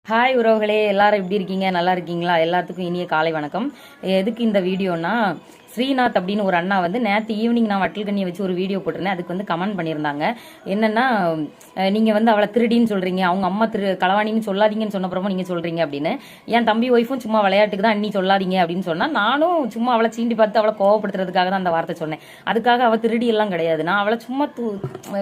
Hi உறவுகளே, எல்லாரும் எப்படி இருக்கீங்க? நல்லா இருக்கீங்களா? எல்லாத்துக்கும் இனிய காலை வணக்கம். எதுக்கு இந்த வீடியோனா, ஸ்ரீநாத் அப்படின்னு ஒரு அண்ணா வந்து நேற்று ஈவினிங் நான் வட்டில் கண்ணியை வச்சு ஒரு வீடியோ போட்டிருந்தேன். அதுக்கு வந்து கமெண்ட் பண்ணியிருந்தாங்க. என்னன்னா, நீங்கள் வந்து அவளை திருடின்னு சொல்கிறீங்க, அவங்க அம்மா களவாணின்னு சொல்லாதீங்கன்னு சொன்னப்புறமா நீங்கள் சொல்கிறீங்க அப்படின்னு. என் தம்பி ஒய்ஃபும் சும்மா விளையாட்டுக்கு தான் அண்ணி சொல்லாதீங்க அப்படின்னு சொன்னால், நானும் சும்மா அவளை சீண்டி பார்த்து அவளை கோவப்படுத்துறதுக்காக தான் அந்த வார்த்தை சொன்னேன். அதுக்காக அவள் திருடி எல்லாம் கிடையாது. நான் அவளை சும்மா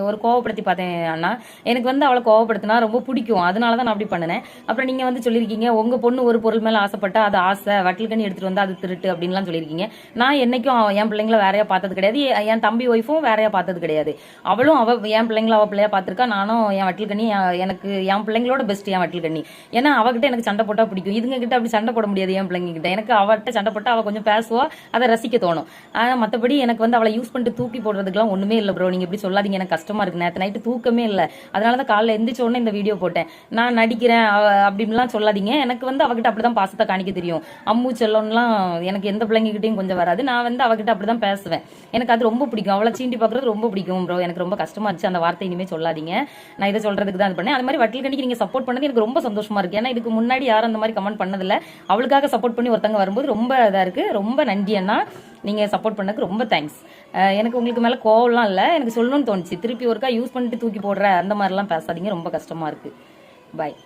ஒரு கோவப்படுத்தி பார்த்தேன் அண்ணா. எனக்கு வந்து அவளை கோவப்படுத்தினா ரொம்ப பிடிக்கும், அதனால தான் நான் அப்படி பண்ணினேன். அப்புறம் நீங்கள் வந்து சொல்லியிருக்கீங்க, உங்கள் பொண்ணு ஒரு பொருள் மேலே ஆசைப்பட்டா அது ஆசை, வட்டில் கண்ணி எடுத்துகிட்டு வந்து அது திருட்டு அப்படின்லாம் சொல்லியிருக்கீங்க. நான் என்னைக்கும் என் பிள்ளைங்கள வேறையா பார்த்தது கிடையாது, என் தம்பி ஒய்ஃபும் வேறையா பார்த்தது கிடையாது. அவளும் என் பிள்ளைங்கள அவள் பிள்ளையா பார்த்துருக்கா, நானும் என் வட்டில் கண்ணி எனக்கு என் பிள்ளைங்களோட பெஸ்ட் என் வட்டில் கண்ணி. ஏன்னா அவகிட்ட எனக்கு சண்டை போட்டால் பிடிக்கும், இதுங்க கிட்ட அப்படி சண்டை போட முடியாது. என் பிள்ளைங்க கிட்ட எனக்கு அவட்ட சண்டை போட்டால் அவள் கொஞ்சம் பேசுவா, அதை ரசிக்க தோணும். ஆனால் மற்றபடி எனக்கு வந்து அவளை யூஸ் பண்ணிட்டு தூக்கி போடுறதுக்குலாம் ஒன்றுமே இல்லை ப்ரோ. நீங்கள் இப்படி சொல்லாதீங்க, எனக்கு கஷ்டமா இருக்கு. நேற்று நைட்டு தூக்கமே இல்லை, அதனால தான் காலையில் எந்திரிச்ச உடனே இந்த வீடியோ போட்டேன். நான் நடிக்கிறேன் அப்படின்லாம் சொல்லாதீங்க. எனக்கு வந்து அவகிட்ட அப்படிதான் பாசத்தை காணிக்க தெரியும். அம்மு செல்லம்லாம் எனக்கு எந்த பிள்ளைங்ககிட்டையும் கொஞ்சம் வராது. நான் வந்து அவகிட்ட அப்படிதான் பேசுவேன். எனக்கு அது ரொம்ப பிடிக்கும், அவளை சீண்டி பார்க்கறது ரொம்ப பிடிக்கும் ப்ரோ. எனக்கு ரொம்ப கஷ்டமா இருந்துச்சு, அந்த வார்த்தை இனிமேல் சொல்லாதீங்க. நான் இதை சொல்றதுக்கு தான் இது பண்ணேன். அது மாதிரி வட்டில் கண்ணிக்கு நீங்க சப்போர்ட் பண்ணது எனக்கு ரொம்ப சந்தோஷமா இருக்கு. ஏன்னா இதுக்கு முன்னாடி யாரும் அந்த மாதிரி கமெண்ட் பண்ணதில்லை. அவளுக்காக சப்போர்ட் பண்ணி ஒருத்தங்க வரும்போது ரொம்ப இதா இருக்கு. ரொம்ப நன்றி அண்ணா, நீங்க சப்போர்ட் பண்ணதுக்கு ரொம்ப தேங்க்ஸ். எனக்கு உங்களுக்கு மேல கோவம்லாம் இல்லை, எனக்கு சொல்லணும்னு தோணுச்சு. திருப்பி ஒருக்கா யூஸ் பண்ணிட்டு தூக்கி போடுற அந்த மாதிரிலாம் பேசாதீங்க, ரொம்ப கஷ்டமா இருக்கு. பாய்.